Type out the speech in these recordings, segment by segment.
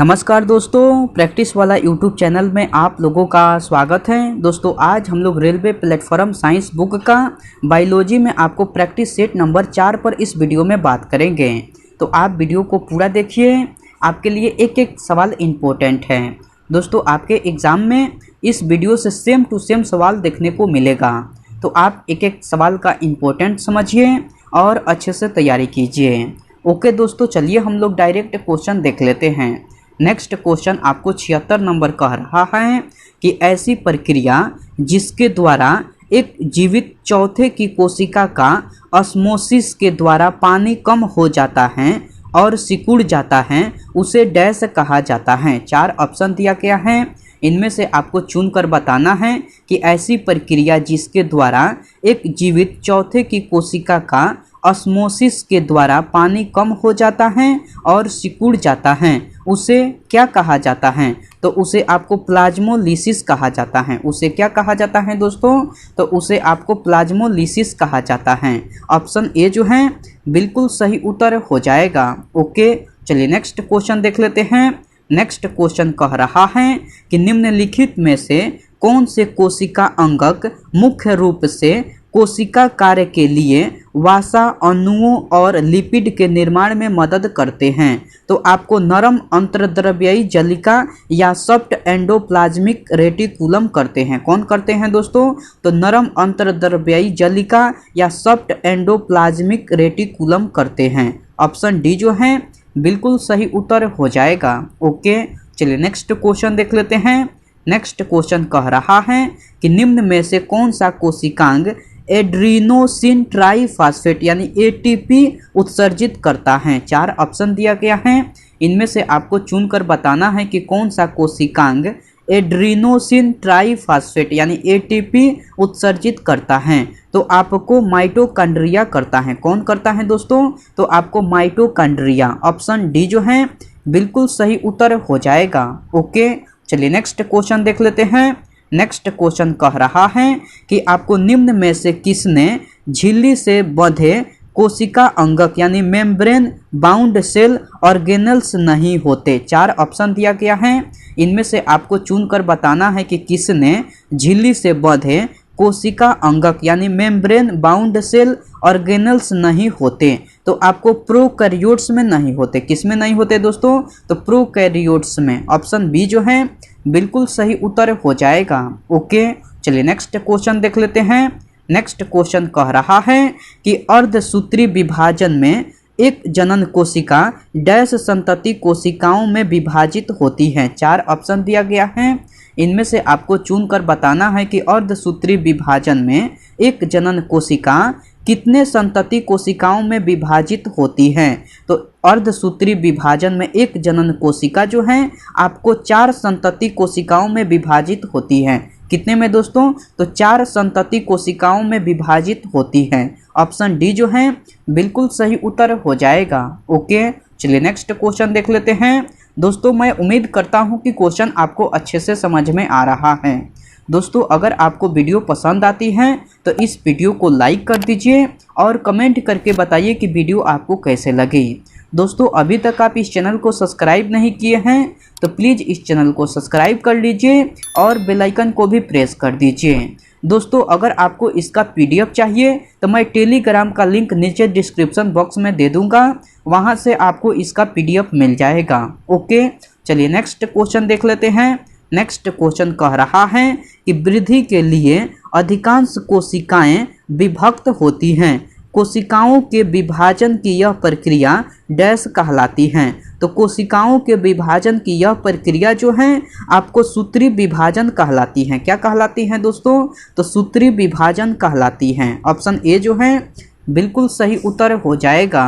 नमस्कार दोस्तों, प्रैक्टिस वाला यूट्यूब चैनल में आप लोगों का स्वागत है। दोस्तों आज हम लोग रेलवे प्लेटफॉर्म साइंस बुक का बायोलॉजी में आपको प्रैक्टिस सेट नंबर 4 पर इस वीडियो में बात करेंगे। तो आप वीडियो को पूरा देखिए, आपके लिए एक एक सवाल इम्पोर्टेंट है। दोस्तों आपके एग्ज़ाम में इस वीडियो से सेम टू सेम सवाल देखने को मिलेगा, तो आप एक एक सवाल का इम्पोर्टेंट समझिए और अच्छे से तैयारी कीजिए। ओके दोस्तों, चलिए हम लोग डायरेक्ट क्वेश्चन देख लेते हैं। नेक्स्ट क्वेश्चन आपको 76 नंबर कह रहा है कि ऐसी प्रक्रिया जिसके द्वारा एक जीवित चौथे की कोशिका का ऑस्मोसिस के द्वारा पानी कम हो जाता है और सिकुड़ जाता है, उसे डैश कहा जाता है। 4 ऑप्शन दिया गया है, इनमें से आपको चुनकर बताना है कि ऐसी प्रक्रिया जिसके द्वारा एक जीवित चौथे की कोशिका का ऑस्मोसिस के द्वारा पानी कम हो जाता है और सिकुड़ जाता है, उसे क्या कहा जाता है। तो उसे आपको प्लाज्मोलिसिस कहा जाता है। उसे क्या कहा जाता है दोस्तों? तो उसे आपको प्लाज्मोलिसिस कहा जाता है। ऑप्शन ए जो है बिल्कुल सही उत्तर हो जाएगा। ओके, चलिए नेक्स्ट क्वेश्चन देख लेते हैं। नेक्स्ट क्वेश्चन कह रहा है कि निम्नलिखित में से कौन से कोशिका अंगक मुख्य रूप से कोशिका कार्य के लिए वसा अणुओं और लिपिड के निर्माण में मदद करते हैं। तो आपको नरम अंतर्द्रव्यी जलिका या सॉफ्ट एंडोप्लाज्मिक रेटिकुलम करते हैं। कौन करते हैं दोस्तों? तो नरम अंतर्द्रव्यी जलिका या सॉफ्ट एंडोप्लाज्मिक रेटिकुलम करते हैं। ऑप्शन डी जो है बिल्कुल सही उत्तर हो जाएगा। ओके, चलिए नेक्स्ट क्वेश्चन देख लेते हैं। नेक्स्ट क्वेश्चन कह रहा है कि निम्न में से कौन सा कोशिकांग एड्रीनोसिन ट्राइफॉस्फेट यानी एटीपी उत्सर्जित करता है। 4 ऑप्शन दिया गया है, इनमें से आपको चुनकर बताना है कि कौन सा कोशिकांग एड्रीनोसिन ट्राइफॉस्फेट यानी एटीपी उत्सर्जित करता है। तो आपको माइटोकॉन्ड्रिया करता है। कौन करता है दोस्तों? तो आपको माइटोकॉन्ड्रिया। ऑप्शन डी जो है बिल्कुल सही उत्तर हो जाएगा। ओके, चलिए नेक्स्ट क्वेश्चन देख लेते हैं। नेक्स्ट क्वेश्चन कह रहा है कि आपको निम्न में से किसने झिल्ली से बंधे कोशिका अंगक यानी मेम्ब्रेन बाउंड सेल ऑर्गेनल्स नहीं होते। 4 ऑप्शन दिया गया है, इनमें से आपको चुनकर बताना है कि किसने झिल्ली से बंधे कोशिका अंगक यानी मेम्ब्रेन बाउंड सेल ऑर्गेनल्स नहीं होते। तो आपको प्रोकैरियोट्स में नहीं होते। किस में नहीं होते दोस्तों? तो प्रोकैरियोट्स में। ऑप्शन बी जो है बिल्कुल सही उत्तर हो जाएगा। ओके, चलिए नेक्स्ट क्वेश्चन देख लेते हैं। नेक्स्ट क्वेश्चन कह रहा है कि अर्धसूत्री विभाजन में एक जनन कोशिका डैश संतति कोशिकाओं में विभाजित होती है। 4 ऑप्शन दिया गया है, इनमें से आपको चुनकर बताना है कि अर्धसूत्री विभाजन में एक जनन कोशिका कितने संतति कोशिकाओं में विभाजित होती है। तो अर्धसूत्री विभाजन में एक जनन कोशिका जो है आपको 4 संतति कोशिकाओं में विभाजित होती है। कितने में दोस्तों? तो 4 संतति कोशिकाओं में विभाजित होती है। ऑप्शन डी जो है बिल्कुल सही उत्तर हो जाएगा। ओके, चलिए नेक्स्ट क्वेश्चन देख लेते हैं। दोस्तों मैं उम्मीद करता हूं कि क्वेश्चन आपको अच्छे से समझ में आ रहा है। दोस्तों अगर आपको वीडियो पसंद आती है तो इस वीडियो को लाइक कर दीजिए और कमेंट करके बताइए कि वीडियो आपको कैसे लगी। दोस्तों अभी तक आप इस चैनल को सब्सक्राइब नहीं किए हैं तो प्लीज़ इस चैनल को सब्सक्राइब कर लीजिए और बेल आइकन को भी प्रेस कर दीजिए। दोस्तों अगर आपको इसका पीडीएफ चाहिए तो मैं टेलीग्राम का लिंक नीचे डिस्क्रिप्शन बॉक्स में दे दूंगा, वहां से आपको इसका पीडीएफ मिल जाएगा। ओके, चलिए नेक्स्ट क्वेश्चन देख लेते हैं। नेक्स्ट क्वेश्चन कह रहा है कि वृद्धि के लिए अधिकांश कोशिकाएं विभक्त होती हैं। कोशिकाओं के विभाजन की यह प्रक्रिया डैश कहलाती है। तो कोशिकाओं के विभाजन की यह प्रक्रिया जो है आपको सूत्री विभाजन कहलाती है। क्या कहलाती है दोस्तों? तो सूत्री विभाजन कहलाती है। ऑप्शन ए जो है बिल्कुल सही उत्तर हो जाएगा।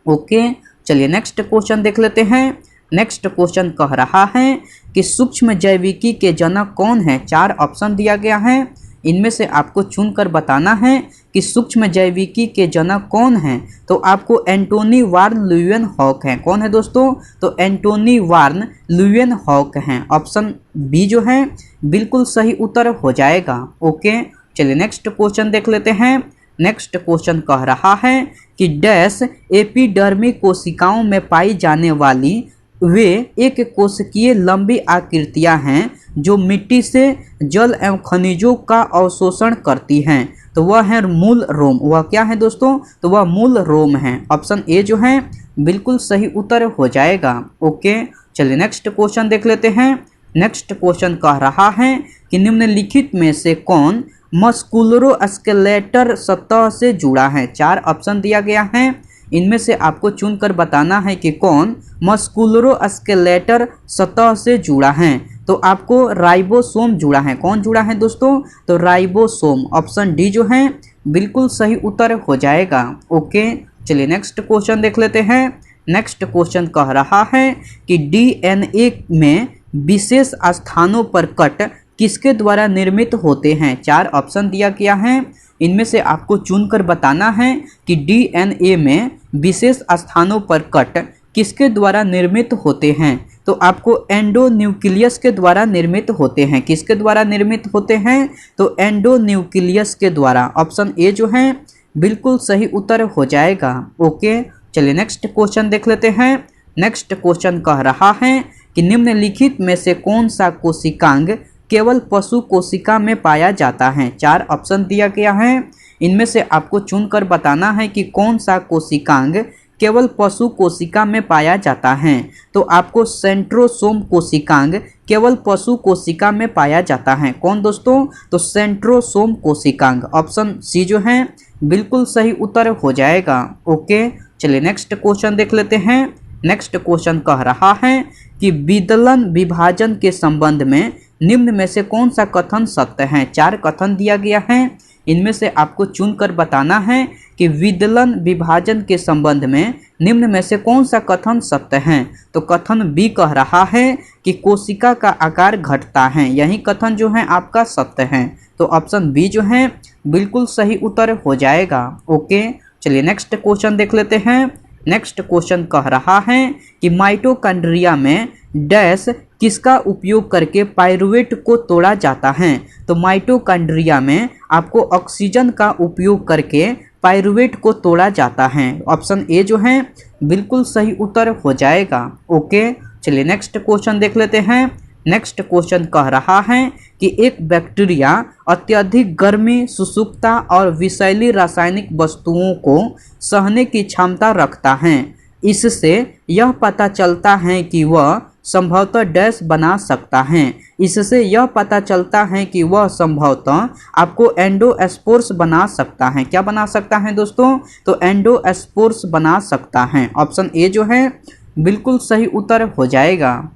ओके, चलिए नेक्स्ट क्वेश्चन देख लेते हैं। नेक्स्ट क्वेश्चन कह रहा है कि सूक्ष्म जैविकी के जनक कौन है। 4 ऑप्शन दिया गया है, इनमें से आपको चुनकर बताना है कि सूक्ष्म जैविकी के जनक कौन हैं। तो आपको एंटोनी वार्न ल्यूवेनहॉक हैं। कौन है दोस्तों? तो एंटोनी वार्न ल्यूवेनहॉक हैं। ऑप्शन बी जो है बिल्कुल सही उत्तर हो जाएगा। ओके, चलिए नेक्स्ट क्वेश्चन देख लेते हैं। नेक्स्ट क्वेश्चन कह रहा है कि डैश एपिडर्मी कोशिकाओं में पाई जाने वाली वे एक कोशिकीय लंबी आकृतियां हैं जो मिट्टी से जल एवं खनिजों का अवशोषण करती हैं। तो वह है मूल रोम। वह क्या है दोस्तों? तो वह मूल रोम है। ऑप्शन ए जो है बिल्कुल सही उत्तर हो जाएगा। ओके, चलिए नेक्स्ट क्वेश्चन देख लेते हैं। नेक्स्ट क्वेश्चन कह रहा है कि निम्नलिखित में से कौन मस्कुलरोस्केलेटल सतह से जुड़ा है? 4 ऑप्शन दिया गया है, इनमें से आपको चुनकर बताना है कि कौन मस्कुलरोस्केलेटल सतह से जुड़ा है। तो आपको राइबोसोम जुड़ा है। कौन जुड़ा है दोस्तों? तो राइबोसोम। ऑप्शन डी जो है बिल्कुल सही उत्तर हो जाएगा। ओके, चलिए नेक्स्ट क्वेश्चन देख लेते हैं। नेक्स्ट क्वेश्चन कह रहा है कि डीएनए में विशेष स्थानों पर कट किसके द्वारा निर्मित होते हैं? 4 ऑप्शन दिया गया है, इनमें से आपको चुनकर बताना है कि डीएनए में विशेष स्थानों पर कट किसके द्वारा निर्मित होते हैं। तो आपको एंडोन्यूक्लियस के द्वारा निर्मित होते हैं। किसके द्वारा निर्मित होते हैं? तो एंडोन्यूक्लियस के द्वारा। ऑप्शन ए जो है बिल्कुल सही उत्तर हो जाएगा। ओके, चलिए नेक्स्ट क्वेश्चन देख लेते हैं। नेक्स्ट क्वेश्चन कह रहा है कि निम्नलिखित में से कौन सा कोशिकांग केवल पशु कोशिका में पाया जाता है? 4 ऑप्शन दिया गया है, इनमें से आपको चुनकर बताना है कि कौन सा कोशिकांग केवल पशु कोशिका में पाया जाता है। तो आपको सेंट्रोसोम कोशिकांग केवल पशु कोशिका में पाया जाता है। कौन दोस्तों? तो सेंट्रोसोम कोशिकांग। ऑप्शन सी जो है बिल्कुल सही उत्तर हो जाएगा। ओके, चलिए नेक्स्ट क्वेश्चन देख लेते हैं। नेक्स्ट क्वेश्चन कह रहा है कि विदलन विभाजन के संबंध में निम्न में से कौन सा कथन सत्य है? 4 कथन दिया गया है, इनमें से आपको चुनकर बताना है कि विदलन विभाजन के संबंध में निम्न में से कौन सा कथन सत्य है। तो कथन बी कह रहा है कि कोशिका का आकार घटता है। यही कथन जो है आपका सत्य है। तो ऑप्शन बी जो है बिल्कुल सही उत्तर हो जाएगा। ओके, चलिए नेक्स्ट क्वेश्चन देख लेते हैं। नेक्स्ट क्वेश्चन कह रहा है कि माइटोकॉन्ड्रिया में डैश किसका उपयोग करके पाइरूवेट को तोड़ा जाता है? तो माइटोकॉन्ड्रिया में आपको ऑक्सीजन का उपयोग करके पाइरूवेट को तोड़ा जाता है। ऑप्शन ए जो है बिल्कुल सही उत्तर हो जाएगा। ओके, चलिए नेक्स्ट क्वेश्चन देख लेते हैं। नेक्स्ट क्वेश्चन कह रहा है कि एक बैक्टीरिया अत्यधिक गर्मी, शुष्कता और विषैली रासायनिक वस्तुओं को सहने की क्षमता रखता है। इससे यह पता चलता है कि वह संभवतः डैश बना सकता है। इससे यह पता चलता है कि वह संभवतः आपको एंडोस्पोर्स बना सकता है। क्या बना सकता है दोस्तों? तो एंडोस्पोर्स बना सकता है। ऑप्शन ए जो है बिल्कुल सही उत्तर हो जाएगा।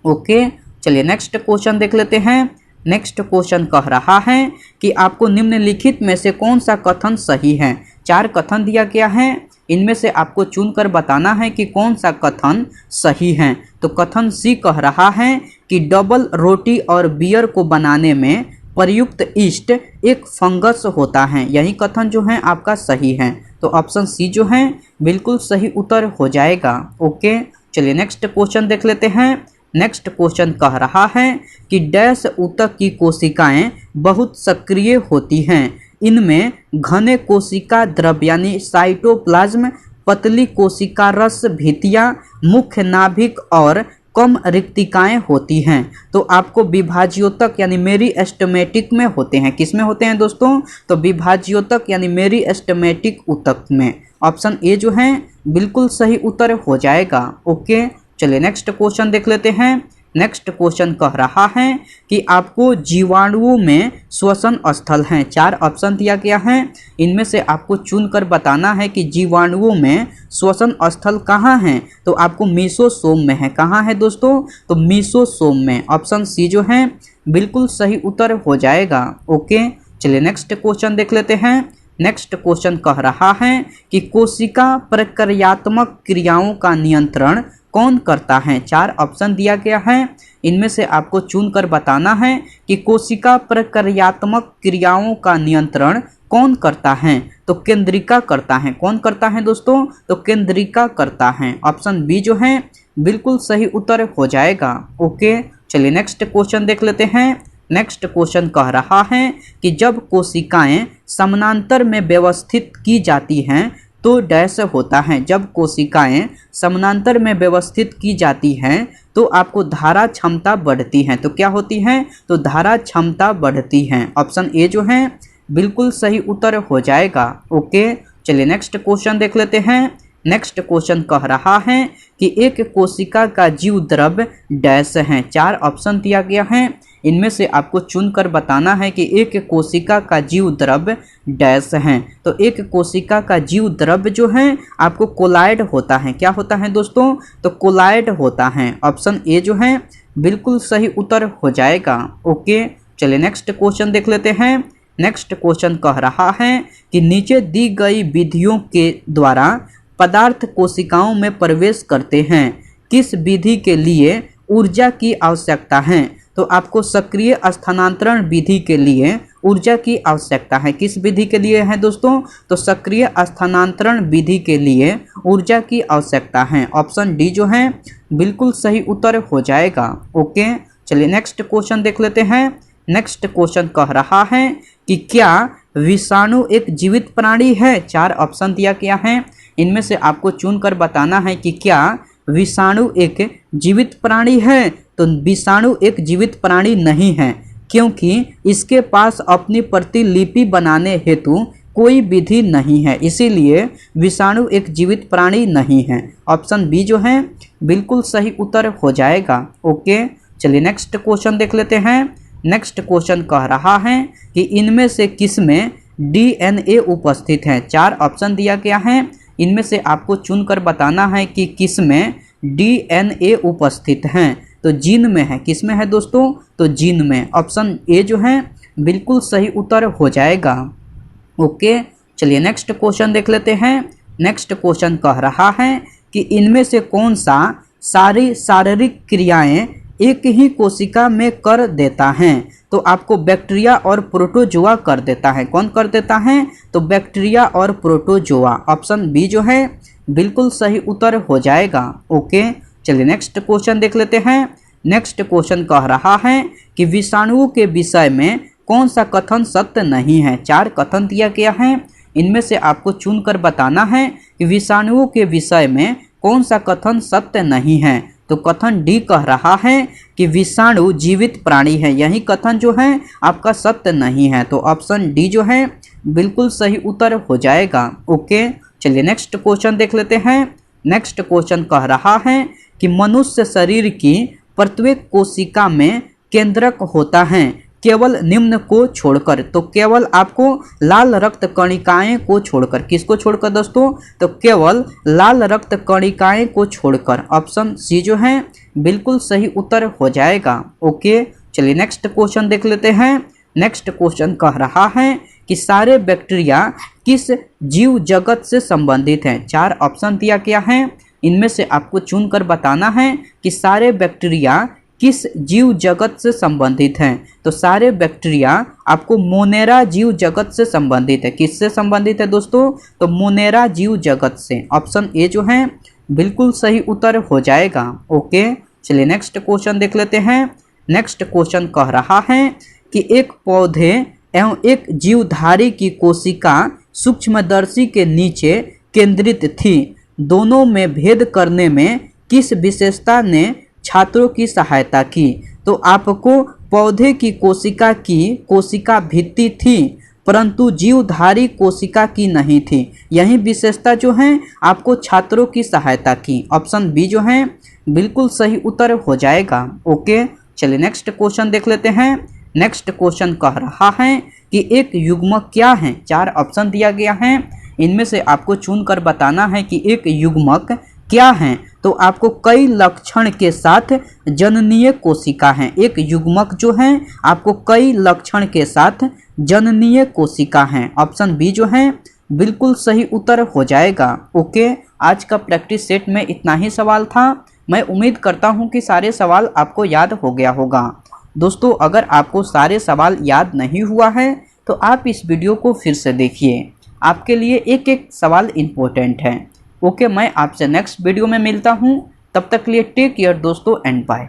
ओके, चलिए नेक्स्ट क्वेश्चन देख लेते हैं। नेक्स्ट क्वेश्चन कह रहा है कि आपको निम्नलिखित में से कौन सा कथन सही है? 4 कथन दिया गया है, इनमें से आपको चुनकर बताना है कि कौन सा कथन सही है। तो कथन सी कह रहा है कि डबल रोटी और बियर को बनाने में प्रयुक्त ईस्ट एक फंगस होता है। यही कथन जो है आपका सही है। तो ऑप्शन सी जो है बिल्कुल सही उत्तर हो जाएगा। ओके, चलिए नेक्स्ट क्वेश्चन देख लेते हैं। नेक्स्ट क्वेश्चन कह रहा है कि डैश ऊतक की कोशिकाएं बहुत सक्रिय होती हैं। इनमें घने कोशिका द्रव्य यानी साइटोप्लाज्म, पतली कोशिका रस भित्तियां, मुख्य नाभिक और कम रिक्तिकाएं होती हैं। तो आपको विभाज्योतक यानी मेरिस्टेमेटिक में होते हैं। किस में होते हैं दोस्तों? तो विभाज्योतक यानी मेरिस्टेमेटिक ऊतक में। ऑप्शन ए जो है बिल्कुल सही उत्तर हो जाएगा। ओके, चलिए नेक्स्ट क्वेश्चन देख लेते हैं। नेक्स्ट क्वेश्चन कह रहा है कि आपको जीवाणुओं में श्वसन स्थल हैं। 4 ऑप्शन दिया गया है, इनमें से आपको चुनकर बताना है कि जीवाणुओं में श्वसन स्थल कहाँ हैं। तो आपको मीसोसोम में है। कहाँ है दोस्तों? तो मीसोसोम में। ऑप्शन सी जो है बिल्कुल सही उत्तर हो जाएगा। ओके, चलिए नेक्स्ट क्वेश्चन देख लेते हैं। नेक्स्ट क्वेश्चन कह रहा है कि कोशिका प्रक्रियात्मक क्रियाओं का नियंत्रण कौन करता है? 4 ऑप्शन दिया गया है, इनमें से आपको चुनकर बताना है कि कोशिका प्रक्रियात्मक क्रियाओं का नियंत्रण कौन करता है। तो केंद्रिका करता है। कौन करता है दोस्तों? तो केंद्रिका करता है। ऑप्शन बी जो है बिल्कुल सही उत्तर हो जाएगा। ओके, चलिए नेक्स्ट क्वेश्चन देख लेते हैं। नेक्स्ट क्वेश्चन कह रहा है कि जब कोशिकाएं समानांतर में व्यवस्थित की जाती हैं तो डैश होता है। जब कोशिकाएं समानांतर में व्यवस्थित की जाती हैं तो आपको धारा क्षमता बढ़ती है। तो क्या होती है? तो धारा क्षमता बढ़ती है। ऑप्शन ए जो है बिल्कुल सही उत्तर हो जाएगा। ओके, चलिए नेक्स्ट क्वेश्चन देख लेते हैं। नेक्स्ट क्वेश्चन कह रहा है कि एक कोशिका का जीव द्रव्य डैश है। 4 ऑप्शन दिया गया है, इनमें से आपको चुनकर बताना है कि एक कोशिका का जीव द्रव्य डैश है। तो एक कोशिका का जीव द्रव्य जो है आपको कोलाइड होता है। क्या होता है दोस्तों? तो कोलाइड होता है। ऑप्शन ए जो है बिल्कुल सही उत्तर हो जाएगा। ओके, चलिए नेक्स्ट क्वेश्चन देख लेते हैं। नेक्स्ट क्वेश्चन कह रहा है कि नीचे दी गई विधियों के द्वारा पदार्थ कोशिकाओं में प्रवेश करते हैं, किस विधि के लिए ऊर्जा की आवश्यकता है? तो आपको सक्रिय स्थानांतरण विधि के लिए ऊर्जा की आवश्यकता है। किस विधि के लिए है दोस्तों? तो सक्रिय स्थानांतरण विधि के लिए ऊर्जा की आवश्यकता है। ऑप्शन डी जो है बिल्कुल सही उत्तर हो जाएगा। ओके, चलिए नेक्स्ट क्वेश्चन देख लेते हैं। नेक्स्ट क्वेश्चन कह रहा है कि क्या विषाणु एक जीवित प्राणी है? 4 ऑप्शन दिया गया है, इनमें से आपको चुनकर बताना है कि क्या विषाणु एक जीवित प्राणी है? तो विषाणु एक जीवित प्राणी नहीं है, क्योंकि इसके पास अपनी प्रतिलिपि बनाने हेतु कोई विधि नहीं है, इसीलिए विषाणु एक जीवित प्राणी नहीं है। ऑप्शन बी जो है बिल्कुल सही उत्तर हो जाएगा। ओके, चलिए नेक्स्ट क्वेश्चन देख लेते हैं। नेक्स्ट क्वेश्चन कह रहा है कि इनमें से किसमें डीएनए उपस्थित है? 4 ऑप्शन दिया गया है, इनमें से आपको चुनकर बताना है कि किसमें डीएनए उपस्थित हैं। तो जीन में है। किसमें है दोस्तों? तो जीन में। ऑप्शन ए जो है बिल्कुल सही उत्तर हो जाएगा। ओके, चलिए नेक्स्ट क्वेश्चन देख लेते हैं। नेक्स्ट क्वेश्चन कह रहा है कि इनमें से कौन सा सारी शारीरिक क्रियाएं एक ही कोशिका में कर देता है? तो आपको बैक्टीरिया और प्रोटोजोआ कर देता है। कौन कर देता है? तो बैक्टीरिया और प्रोटोजोआ। ऑप्शन बी जो है बिल्कुल सही उत्तर हो जाएगा। ओके, चलिए नेक्स्ट क्वेश्चन देख लेते हैं। नेक्स्ट क्वेश्चन कह रहा है कि विषाणुओं के विषय में कौन सा कथन सत्य नहीं है? 4 कथन दिया गया है, इनमें से आपको चुनकर बताना है कि विषाणुओं के विषय में कौन सा कथन सत्य नहीं है। तो कथन डी कह रहा है कि विषाणु जीवित प्राणी है। यही कथन जो है आपका सत्य नहीं है। तो ऑप्शन डी जो है बिल्कुल सही उत्तर हो जाएगा। ओके, चलिए नेक्स्ट क्वेश्चन देख लेते हैं। नेक्स्ट क्वेश्चन कह रहा है कि मनुष्य शरीर की प्रत्येक कोशिका में केंद्रक होता है केवल निम्न को छोड़कर। तो केवल आपको लाल रक्त कणिकाएं को छोड़कर। किसको छोड़कर दोस्तों? तो केवल लाल रक्त कणिकाएं को छोड़कर। ऑप्शन सी जो है बिल्कुल सही उत्तर हो जाएगा। ओके, चलिए नेक्स्ट क्वेश्चन देख लेते हैं। नेक्स्ट क्वेश्चन कह रहा है कि सारे बैक्टीरिया किस जीव जगत से संबंधित हैं? 4 ऑप्शन दिया गया है, इनमें से आपको चुनकर बताना है कि सारे बैक्टीरिया किस जीव जगत से संबंधित हैं। तो सारे बैक्टीरिया आपको मोनेरा जीव जगत से संबंधित है। किससे संबंधित है दोस्तों? तो मोनेरा जीव जगत से। ऑप्शन ए जो है बिल्कुल सही उत्तर हो जाएगा। ओके, चलिए नेक्स्ट क्वेश्चन देख लेते हैं। नेक्स्ट क्वेश्चन कह रहा है कि एक पौधे एवं एक जीवधारी की कोशिका सूक्ष्मदर्शी के नीचे केंद्रित थी। दोनों में भेद करने में किस विशेषता ने छात्रों की सहायता की? तो आपको पौधे की कोशिका भित्ति थी, परंतु जीवधारी कोशिका की नहीं थी। यही विशेषता जो है आपको छात्रों की सहायता की। ऑप्शन बी जो है बिल्कुल सही उत्तर हो जाएगा। ओके, चलिए नेक्स्ट क्वेश्चन देख लेते हैं। नेक्स्ट क्वेश्चन कह रहा है कि एक युग्मक क्या है? 4 ऑप्शन दिया गया है, इनमें से आपको चुनकर बताना है कि एक युग्मक क्या है। तो आपको कई लक्षण के साथ जननीय कोशिका है। एक युग्मक जो है आपको कई लक्षण के साथ जननीय कोशिका है। ऑप्शन बी जो है बिल्कुल सही उत्तर हो जाएगा। ओके, आज का प्रैक्टिस सेट में इतना ही सवाल था। मैं उम्मीद करता हूं कि सारे सवाल आपको याद हो गया होगा। दोस्तों, अगर आपको सारे सवाल याद नहीं हुआ है तो आप इस वीडियो को फिर से देखिए, आपके लिए एक एक सवाल इम्पोर्टेंट है। ओके, मैं आपसे नेक्स्ट वीडियो में मिलता हूँ। तब तक के लिए टेक केयर दोस्तों एंड बाय।